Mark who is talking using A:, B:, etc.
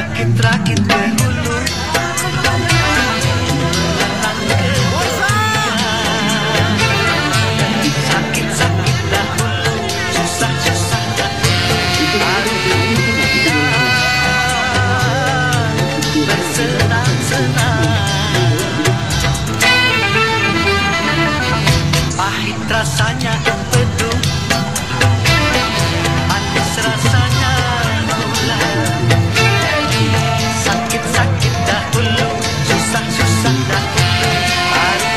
A: rakit-rakit dahulu. Sakit-sakit dahulu, susah-susah dahulu. Bersenang-senang, pahit rasanya empedu, manis rasanya gula. Sakit-sakit dahulu, susah-susah dahulu. Baru